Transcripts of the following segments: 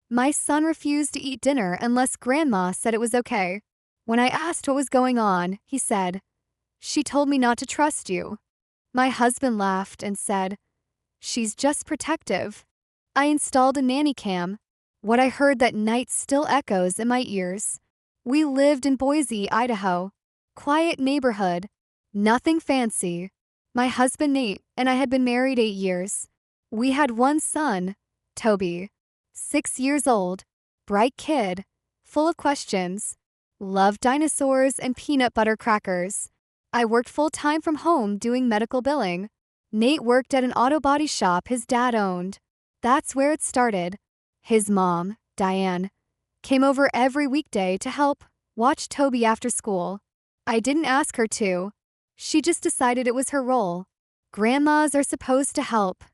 My son refused to eat dinner unless Grandma said it was okay. When I asked what was going on, he said, "She told me not to trust you." My husband laughed and said, "She's just protective." I installed a nanny cam. What I heard that night still echoes in my ears. We lived in Boise, Idaho. Quiet neighborhood. Nothing fancy. My husband Nate and I had been married 8 years. We had one son, Toby. 6 years old. Bright kid. Full of questions. Loved dinosaurs and peanut butter crackers. I worked full-time from home doing medical billing. Nate worked at an auto body shop his dad owned. That's where it started. His mom, Diane, came over every weekday to help watch Toby after school. I didn't ask her to. She just decided it was her role. Grandmas are supposed to help,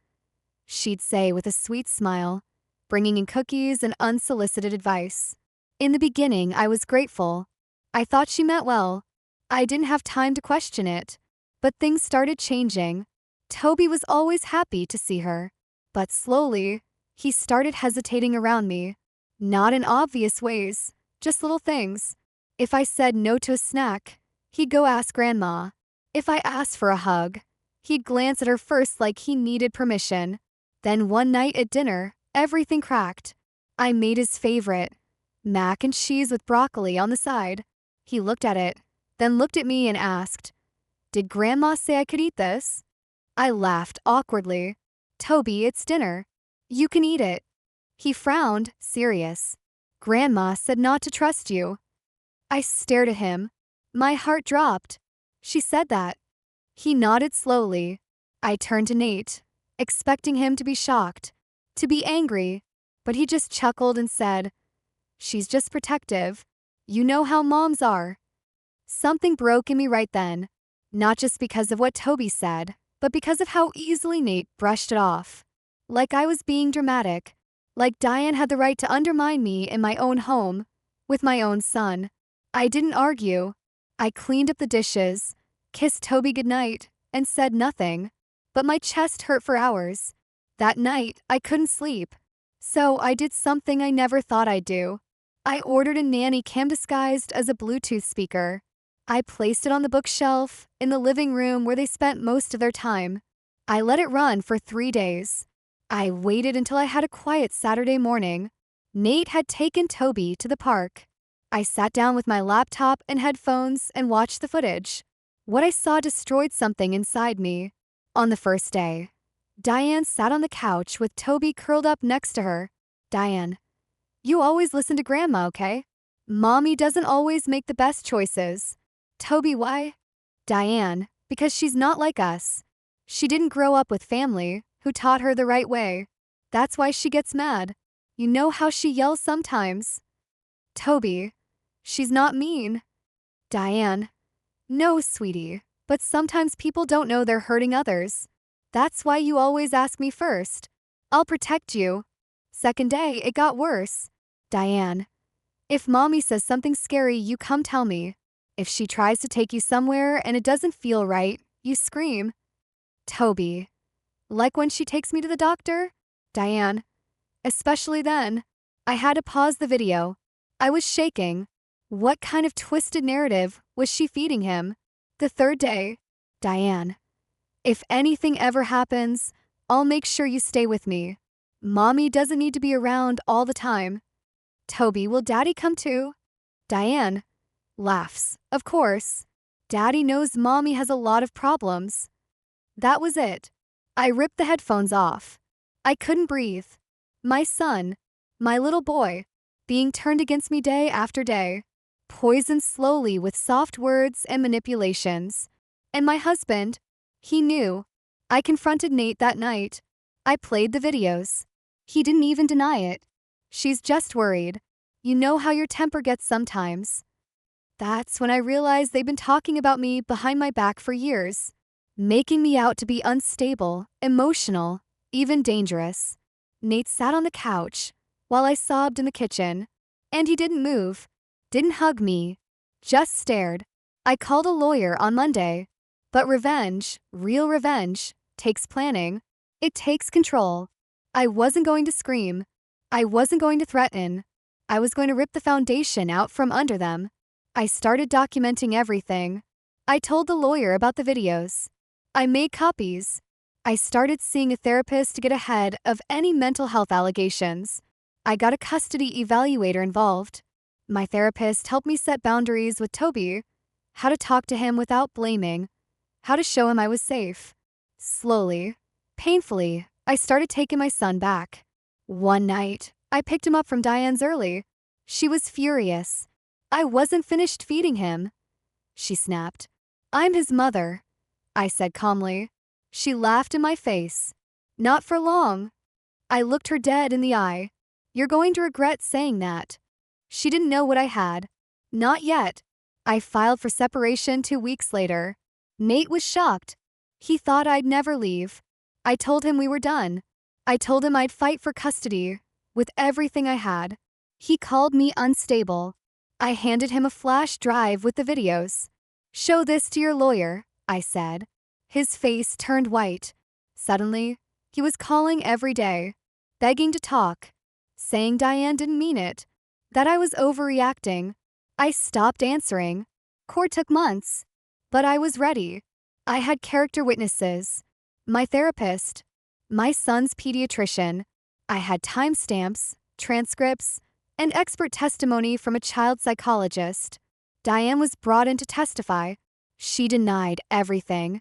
she'd say with a sweet smile, bringing in cookies and unsolicited advice. In the beginning, I was grateful. I thought she meant well. I didn't have time to question it. But things started changing. Toby was always happy to see her. But slowly, he started hesitating around me. Not in obvious ways, just little things. If I said no to a snack, he'd go ask Grandma. If I asked for a hug, he'd glance at her first like he needed permission. Then one night at dinner, everything cracked. I made his favorite, mac and cheese with broccoli on the side. He looked at it, then looked at me and asked, "Did Grandma say I could eat this?" I laughed awkwardly. "Toby, it's dinner. You can eat it." He frowned, serious. "Grandma said not to trust you." I stared at him. My heart dropped. She said that. He nodded slowly. I turned to Nate, expecting him to be shocked, to be angry, but he just chuckled and said, "She's just protective. You know how moms are." Something broke in me right then, not just because of what Toby said, but because of how easily Nate brushed it off. Like I was being dramatic, like Diane had the right to undermine me in my own home, with my own son. I didn't argue. I cleaned up the dishes, kissed Toby goodnight, and said nothing. But my chest hurt for hours. That night, I couldn't sleep. So I did something I never thought I'd do. I ordered a nanny cam disguised as a Bluetooth speaker. I placed it on the bookshelf in the living room where they spent most of their time. I let it run for 3 days. I waited until I had a quiet Saturday morning. Nate had taken Toby to the park. I sat down with my laptop and headphones and watched the footage. What I saw destroyed something inside me. On the first day, Diane sat on the couch with Toby curled up next to her. "Diane, you always listen to Grandma, okay? Mommy doesn't always make the best choices." "Toby, why?" "Diane, because she's not like us. She didn't grow up with family who taught her the right way. That's why she gets mad. You know how she yells sometimes." "Toby, she's not mean." "Diane, no, sweetie, but sometimes people don't know they're hurting others. That's why you always ask me first. I'll protect you." Second day, it got worse. "Diane, if Mommy says something scary, you come tell me. If she tries to take you somewhere and it doesn't feel right, you scream." "Toby, like when she takes me to the doctor?" "Diane, especially then." I had to pause the video. I was shaking. What kind of twisted narrative was she feeding him? The third day, "Diane, if anything ever happens, I'll make sure you stay with me. Mommy doesn't need to be around all the time." "Toby, will Daddy come too?" Diane laughs. "Of course. Daddy knows Mommy has a lot of problems." That was it. I ripped the headphones off. I couldn't breathe. My son, my little boy, being turned against me day after day, poisoned slowly with soft words and manipulations. And my husband, he knew. I confronted Nate that night. I played the videos. He didn't even deny it. "She's just worried. You know how your temper gets sometimes." That's when I realized they'd been talking about me behind my back for years, making me out to be unstable, emotional, even dangerous. Nate sat on the couch while I sobbed in the kitchen, and he didn't move, didn't hug me, just stared. I called a lawyer on Monday. But revenge, real revenge, takes planning. It takes control. I wasn't going to scream. I wasn't going to threaten. I was going to rip the foundation out from under them. I started documenting everything. I told the lawyer about the videos. I made copies. I started seeing a therapist to get ahead of any mental health allegations. I got a custody evaluator involved. My therapist helped me set boundaries with Toby, how to talk to him without blaming, how to show him I was safe. Slowly, painfully, I started taking my son back. One night, I picked him up from Diane's early. She was furious. I wasn't finished feeding him. She snapped. I'm his mother, I said calmly. She laughed in my face. Not for long. I looked her dead in the eye. You're going to regret saying that. She didn't know what I had. Not yet. I filed for separation 2 weeks later. Nate was shocked. He thought I'd never leave. I told him we were done. I told him I'd fight for custody with everything I had. He called me unstable. I handed him a flash drive with the videos. Show this to your lawyer, I said. His face turned white. Suddenly, he was calling every day, begging to talk, saying Diane didn't mean it, that I was overreacting. I stopped answering. Court took months, but I was ready. I had character witnesses, my therapist, my son's pediatrician. I had timestamps, transcripts, and expert testimony from a child psychologist. Diane was brought in to testify. She denied everything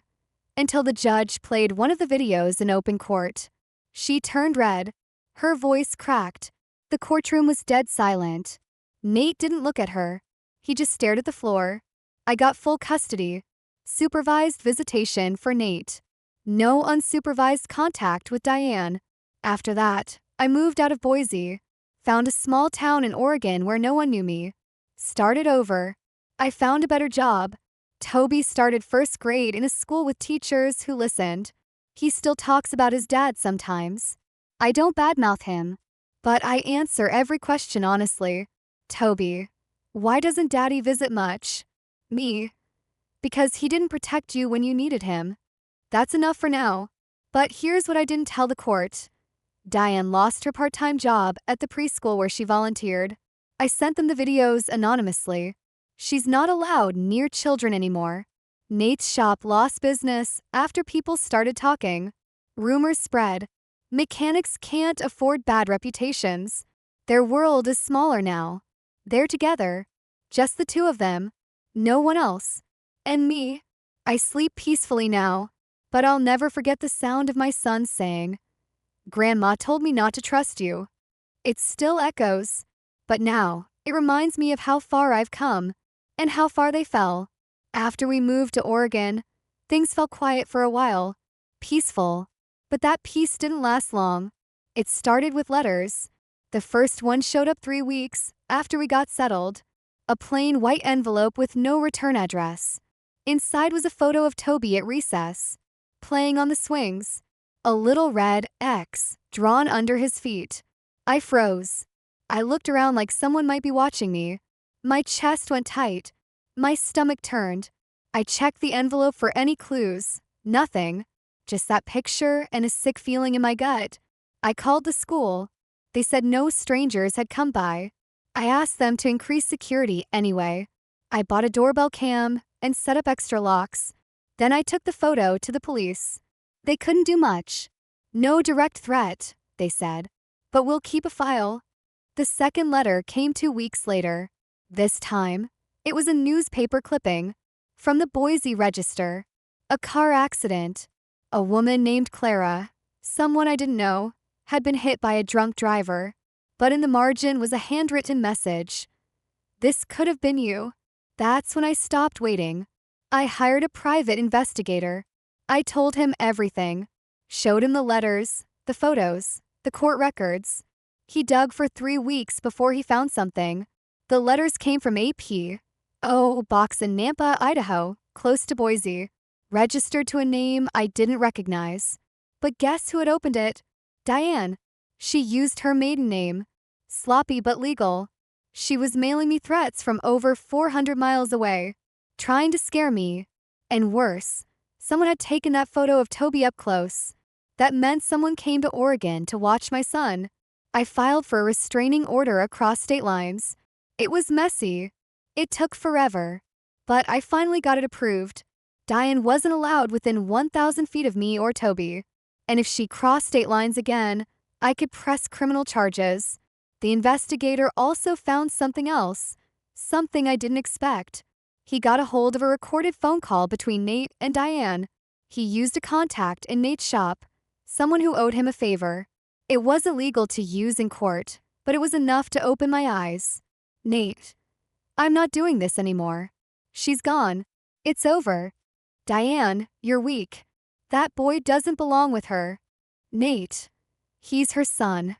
until the judge played one of the videos in open court. She turned red. Her voice cracked. The courtroom was dead silent. Nate didn't look at her. He just stared at the floor. I got full custody. Supervised visitation for Nate. No unsupervised contact with Diane. After that, I moved out of Boise. Found a small town in Oregon where no one knew me. Started over. I found a better job. Toby started first grade in a school with teachers who listened. He still talks about his dad sometimes. I don't badmouth him, but I answer every question honestly. Toby, why doesn't Daddy visit much? Me, because he didn't protect you when you needed him. That's enough for now. But here's what I didn't tell the court. Diane lost her part-time job at the preschool where she volunteered. I sent them the videos anonymously. She's not allowed near children anymore. Nate's shop lost business after people started talking. Rumors spread. Mechanics can't afford bad reputations. Their world is smaller now. They're together. Just the two of them. No one else. And me. I sleep peacefully now. But I'll never forget the sound of my son saying, "Grandma told me not to trust you." It still echoes. But now, it reminds me of how far I've come. And how far they fell. After we moved to Oregon, things felt quiet for a while. Peaceful. But that peace didn't last long. It started with letters. The first one showed up 3 weeks after we got settled. A plain white envelope with no return address. Inside was a photo of Toby at recess, playing on the swings. A little red X drawn under his feet. I froze. I looked around like someone might be watching me. My chest went tight. My stomach turned. I checked the envelope for any clues. Nothing. Just that picture and a sick feeling in my gut. I called the school. They said no strangers had come by. I asked them to increase security anyway. I bought a doorbell cam and set up extra locks. Then I took the photo to the police. They couldn't do much. No direct threat, they said. But we'll keep a file. The second letter came 2 weeks later. This time, it was a newspaper clipping from the Boise Register. A car accident. A woman named Clara, someone I didn't know, had been hit by a drunk driver. But in the margin was a handwritten message. This could have been you. That's when I stopped waiting. I hired a private investigator. I told him everything. Showed him the letters, the photos, the court records. He dug for 3 weeks before he found something. The letters came from a P.O. box in Nampa, Idaho, close to Boise, registered to a name I didn't recognize. But guess who had opened it? Diane. She used her maiden name. Sloppy but legal. She was mailing me threats from over 400 miles away, trying to scare me. And worse, someone had taken that photo of Toby up close. That meant someone came to Oregon to watch my son. I filed for a restraining order across state lines. It was messy. It took forever. But I finally got it approved. Diane wasn't allowed within 1,000 feet of me or Toby. And if she crossed state lines again, I could press criminal charges. The investigator also found something else, something I didn't expect. He got a hold of a recorded phone call between Nate and Diane. He used a contact in Nate's shop, someone who owed him a favor. It was illegal to use in court, but it was enough to open my eyes. Nate, I'm not doing this anymore. She's gone. It's over. Diane, you're weak. That boy doesn't belong with her. Nate, he's her son.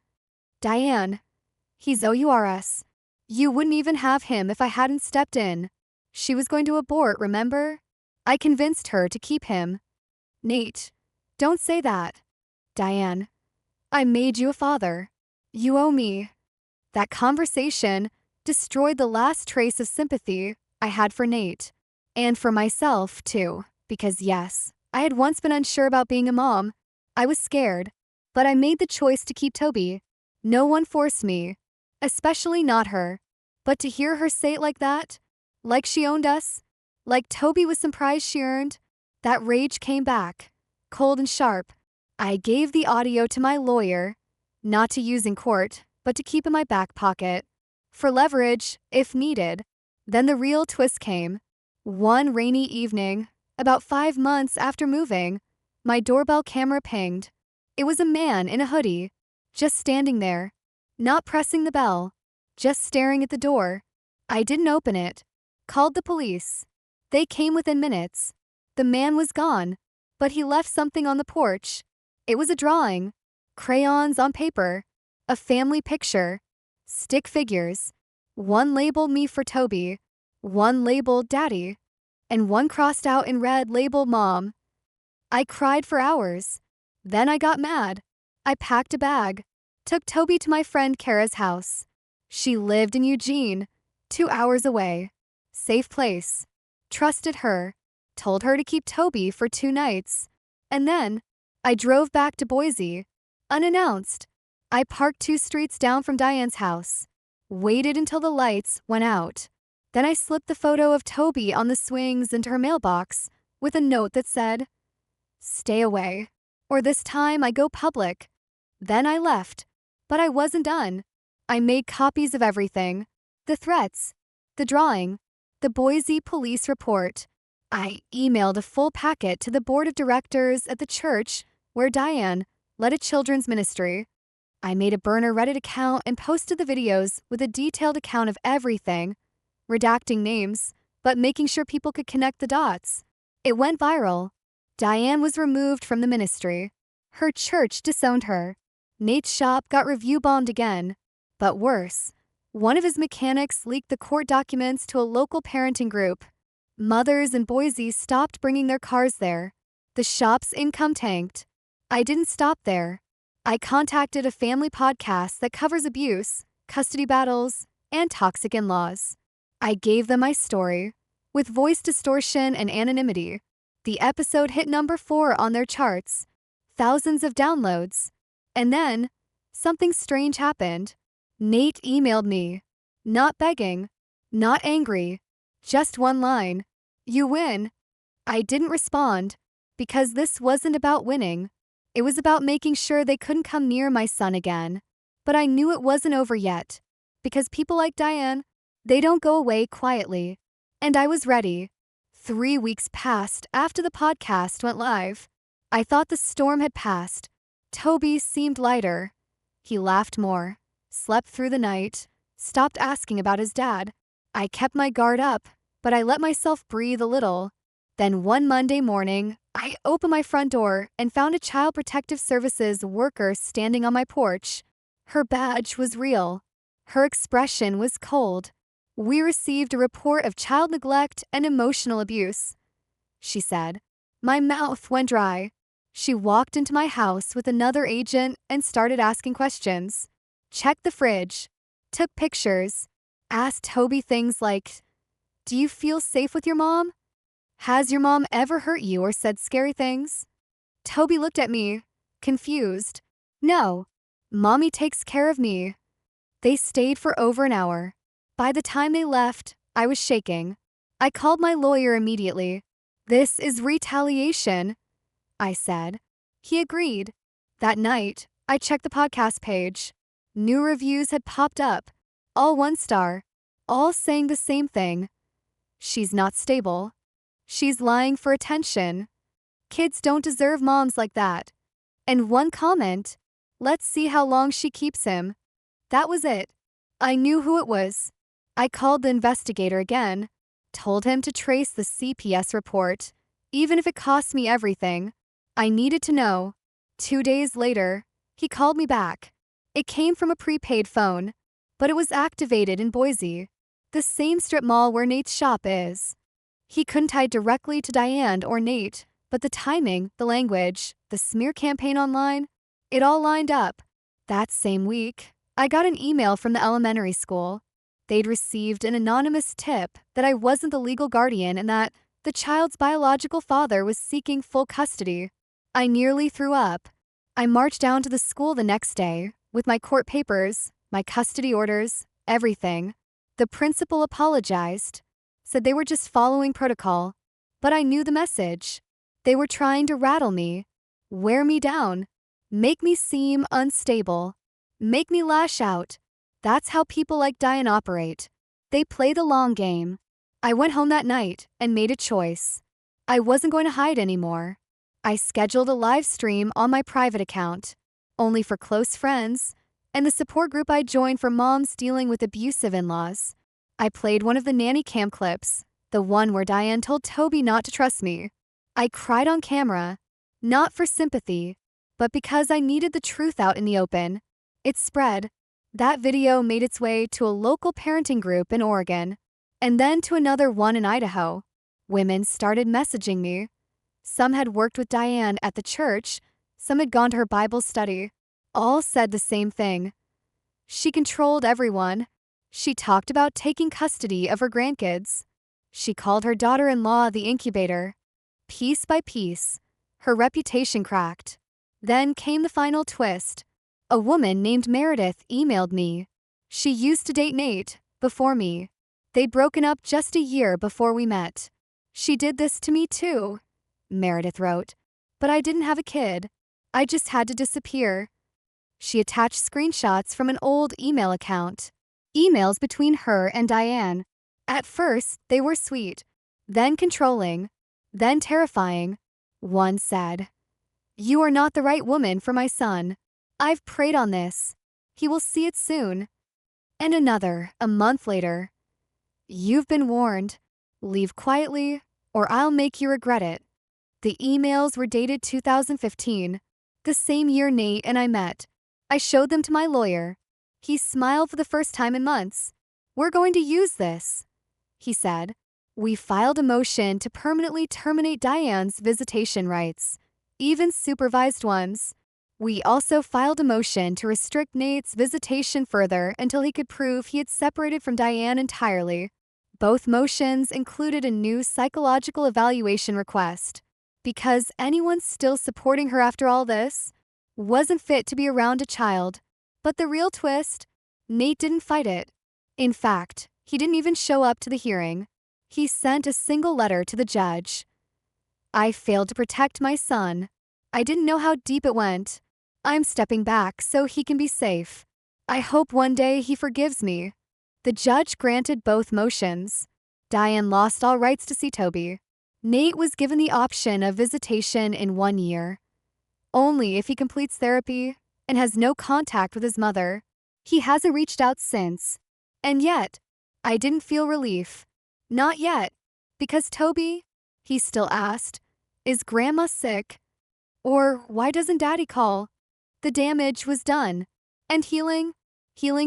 Diane, he's OURS. You wouldn't even have him if I hadn't stepped in. She was going to abort, remember? I convinced her to keep him. Nate, don't say that. Diane, I made you a father. You owe me. That conversation destroyed the last trace of sympathy I had for Nate. And for myself, too. Because yes, I had once been unsure about being a mom. I was scared. But I made the choice to keep Toby. No one forced me. Especially not her. But to hear her say it like that, like she owned us, like Toby was some prize she earned, that rage came back, cold and sharp. I gave the audio to my lawyer, not to use in court, but to keep in my back pocket. For leverage, if needed. Then the real twist came. One rainy evening, about 5 months after moving, my doorbell camera pinged. It was a man in a hoodie, just standing there, not pressing the bell, just staring at the door. I didn't open it. Called the police. They came within minutes. The man was gone, but he left something on the porch. It was a drawing, crayons on paper, a family picture, stick figures. One labeled me for Toby, one labeled Daddy, and one crossed out in red labeled Mom. I cried for hours. Then I got mad. I packed a bag, took Toby to my friend Kara's house. She lived in Eugene, 2 hours away. Safe place. Trusted her. Told her to keep Toby for 2 nights. And then, I drove back to Boise. Unannounced. I parked 2 streets down from Diane's house. Waited until the lights went out. Then I slipped the photo of Toby on the swings into her mailbox with a note that said, "Stay away, or this time I go public." Then I left. But I wasn't done. I made copies of everything. The threats, the drawing, the Boise police report. I emailed a full packet to the board of directors at the church where Diane led a children's ministry. I made a burner Reddit account and posted the videos with a detailed account of everything, redacting names, but making sure people could connect the dots. It went viral. Diane was removed from the ministry. Her church disowned her. Nate's shop got review bombed again. But worse, one of his mechanics leaked the court documents to a local parenting group. Mothers in Boise stopped bringing their cars there. The shop's income tanked. I didn't stop there. I contacted a family podcast that covers abuse, custody battles, and toxic in-laws. I gave them my story, with voice distortion and anonymity. The episode hit number 4 on their charts. Thousands of downloads. And then, something strange happened. Nate emailed me. Not begging, not angry, just one line. "You win." I didn't respond, because this wasn't about winning. It was about making sure they couldn't come near my son again. But I knew it wasn't over yet, because people like Diane, they don't go away quietly. And I was ready. 3 weeks passed after the podcast went live. I thought the storm had passed. Toby seemed lighter. He laughed more, slept through the night, stopped asking about his dad. I kept my guard up, but I let myself breathe a little. Then one Monday morning, I opened my front door and found a Child Protective Services worker standing on my porch. Her badge was real. Her expression was cold. "We received a report of child neglect and emotional abuse," she said. My mouth went dry. She walked into my house with another agent and started asking questions. Checked the fridge, took pictures, asked Toby things like, "Do you feel safe with your mom? Has your mom ever hurt you or said scary things?" Toby looked at me, confused. "No." Mommy takes care of me. They stayed for over an hour. By the time they left, I was shaking. I called my lawyer immediately. This is retaliation, I said. He agreed. That night, I checked the podcast page. New reviews had popped up, all 1 star, all saying the same thing. She's not stable. She's lying for attention. Kids don't deserve moms like that. And one comment, let's see how long she keeps him. That was it. I knew who it was. I called the investigator again, told him to trace the CPS report, even if it cost me everything. I needed to know. 2 days later, he called me back. It came from a prepaid phone, but it was activated in Boise, the same strip mall where Nate's shop is. He couldn't tie directly to Diane or Nate, but the timing, the language, the smear campaign online, it all lined up. That same week, I got an email from the elementary school. They'd received an anonymous tip that I wasn't the legal guardian and that the child's biological father was seeking full custody. I nearly threw up. I marched down to the school the next day with my court papers, my custody orders, everything. The principal apologized, said they were just following protocol, but I knew the message. They were trying to rattle me, wear me down, make me seem unstable, make me lash out. That's how people like Diane operate. They play the long game. I went home that night and made a choice. I wasn't going to hide anymore. I scheduled a live stream on my private account, only for close friends, and the support group I joined for moms dealing with abusive in-laws. I played one of the Nanny cam clips, the one where Diane told Toby not to trust me. I cried on camera, not for sympathy, but because I needed the truth out in the open. It spread. That video made its way to a local parenting group in Oregon, and then to another one in Idaho. Women started messaging me. Some had worked with Diane at the church, some had gone to her Bible study. All said the same thing. She controlled everyone. She talked about taking custody of her grandkids. She called her daughter-in-law the incubator. Piece by piece, her reputation cracked. Then came the final twist. A woman named Meredith emailed me. She used to date Nate, before me. They'd broken up just a year before we met. She did this to me too, Meredith wrote. But I didn't have a kid. I just had to disappear. She attached screenshots from an old email account. Emails between her and Diane. At first, they were sweet, then controlling, then terrifying. One said, "You are not the right woman for my son. I've prayed on this. He will see it soon." And another, a month later, "You've been warned. Leave quietly, or I'll make you regret it." The emails were dated 2015, the same year Nate and I met. I showed them to my lawyer. He smiled for the first time in months. "We're going to use this," he said. We filed a motion to permanently terminate Diane's visitation rights, even supervised ones. We also filed a motion to restrict Nate's visitation further until he could prove he had separated from Diane entirely. Both motions included a new psychological evaluation request, because anyone still supporting her after all this wasn't fit to be around a child. But the real twist, Nate didn't fight it. In fact, he didn't even show up to the hearing. He sent a single letter to the judge. "I failed to protect my son. I didn't know how deep it went. I'm stepping back so he can be safe. I hope one day he forgives me." The judge granted both motions. Diane lost all rights to see Toby. Nate was given the option of visitation in 1 year, only if he completes therapy and has no contact with his mother. He hasn't reached out since. And yet, I didn't feel relief. Not yet. Because Toby, he still asked, "Is Grandma sick? Or why doesn't Daddy call?" The damage was done. And healing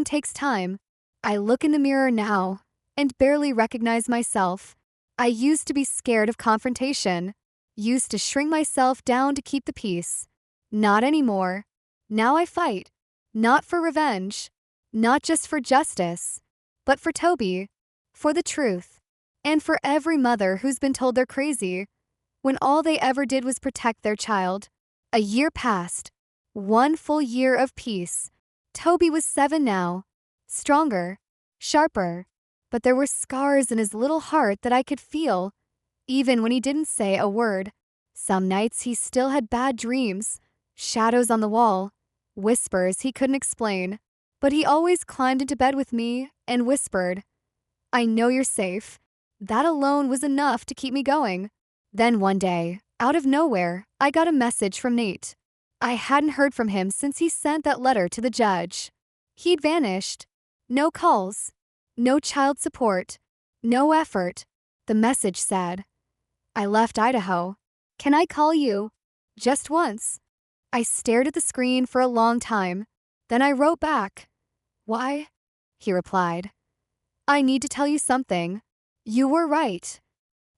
takes time. I look in the mirror now and barely recognize myself. I used to be scared of confrontation, used to shrink myself down to keep the peace. Not anymore. Now I fight. Not for revenge. Not just for justice. But for Toby. For the truth. And for every mother who's been told they're crazy, when all they ever did was protect their child. A year passed. 1 full year of peace. Toby was 7 now. Stronger. Sharper. But there were scars in his little heart that I could feel, even when he didn't say a word. Some nights he still had bad dreams, shadows on the wall, whispers he couldn't explain. But he always climbed into bed with me and whispered, "I know you're safe." That alone was enough to keep me going. Then one day, out of nowhere, I got a message from Nate. I hadn't heard from him since he sent that letter to the judge. He'd vanished. No calls. No child support. No effort. The message said, "I left Idaho. Can I call you?" Just once. I stared at the screen for a long time. Then I wrote back. "Why?" He replied, "I need to tell you something. You were right."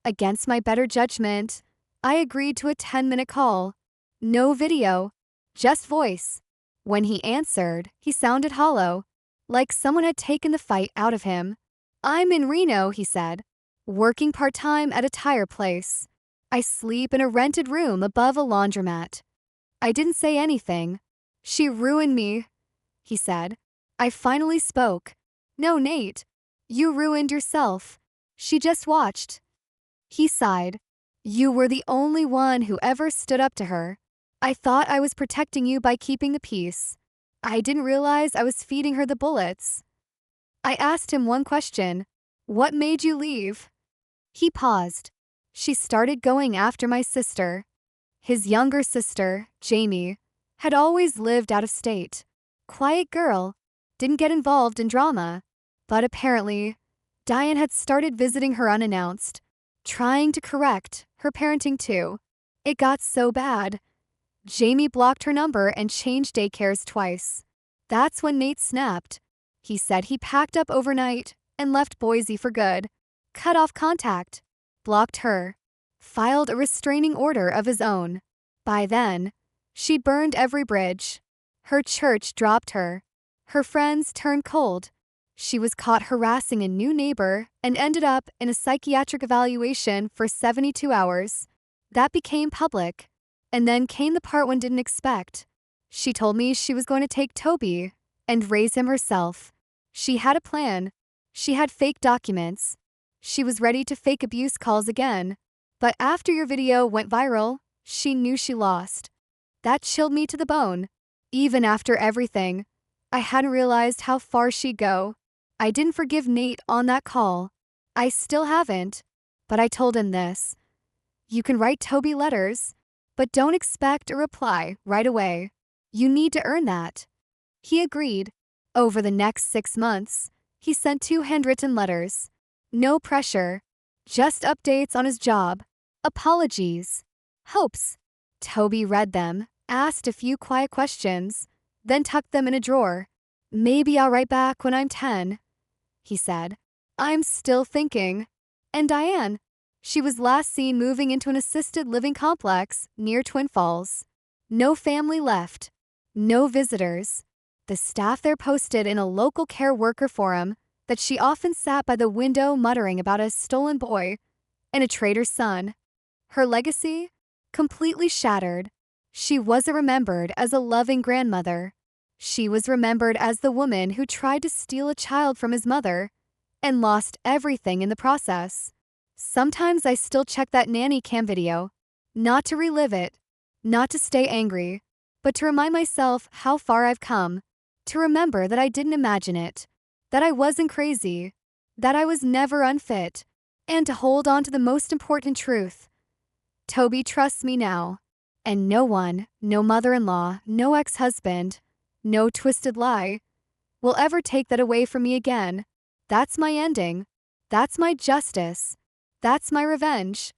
Against my better judgment, I agreed to a 10-minute call. No video, just voice. When he answered, he sounded hollow, like someone had taken the fight out of him. "I'm in Reno," he said, "working part-time at a tire place. I sleep in a rented room above a laundromat." I didn't say anything. "She ruined me," he said. I finally spoke. "No, Nate. You ruined yourself. She just watched." He sighed. "You were the only one who ever stood up to her. I thought I was protecting you by keeping the peace. I didn't realize I was feeding her the bullets." I asked him one question. "What made you leave?" He paused. "She started going after my sister." His younger sister, Jamie, had always lived out of state. Quiet girl, didn't get involved in drama. But apparently, Diane had started visiting her unannounced, trying to correct her parenting too. It got so bad. Jamie blocked her number and changed daycares twice. That's when Nate snapped. He said he packed up overnight and left Boise for good. Cut off contact. Blocked her. Filed a restraining order of his own. By then, she'd burned every bridge. Her church dropped her. Her friends turned cold. She was caught harassing a new neighbor and ended up in a psychiatric evaluation for 72 hours. That became public. And then came the part one didn't expect. She told me she was going to take Toby and raise him herself. She had a plan. She had fake documents. She was ready to fake abuse calls again. But after your video went viral, she knew she lost. That chilled me to the bone. Even after everything, I hadn't realized how far she'd go. I didn't forgive Nate on that call. I still haven't. But I told him this. You can write Toby letters, but don't expect a reply right away. You need to earn that. He agreed. Over the next 6 months, he sent 2 handwritten letters. No pressure. Just updates on his job. Apologies. Hopes. Toby read them, asked a few quiet questions, then tucked them in a drawer. "Maybe I'll write back when I'm 10, he said. "I'm still thinking." And Diane. She was last seen moving into an assisted living complex near Twin Falls. No family left. No visitors. The staff there posted in a local care worker forum that she often sat by the window muttering about a stolen boy and a traitor's son. Her legacy? Completely shattered. She wasn't remembered as a loving grandmother. She was remembered as the woman who tried to steal a child from his mother and lost everything in the process. Sometimes I still check that nanny cam video, not to relive it, not to stay angry, but to remind myself how far I've come, to remember that I didn't imagine it, that I wasn't crazy, that I was never unfit, and to hold on to the most important truth. Toby trusts me now, and no one, no mother-in-law, no ex-husband, no twisted lie, will ever take that away from me again. That's my ending. That's my justice. That's my revenge.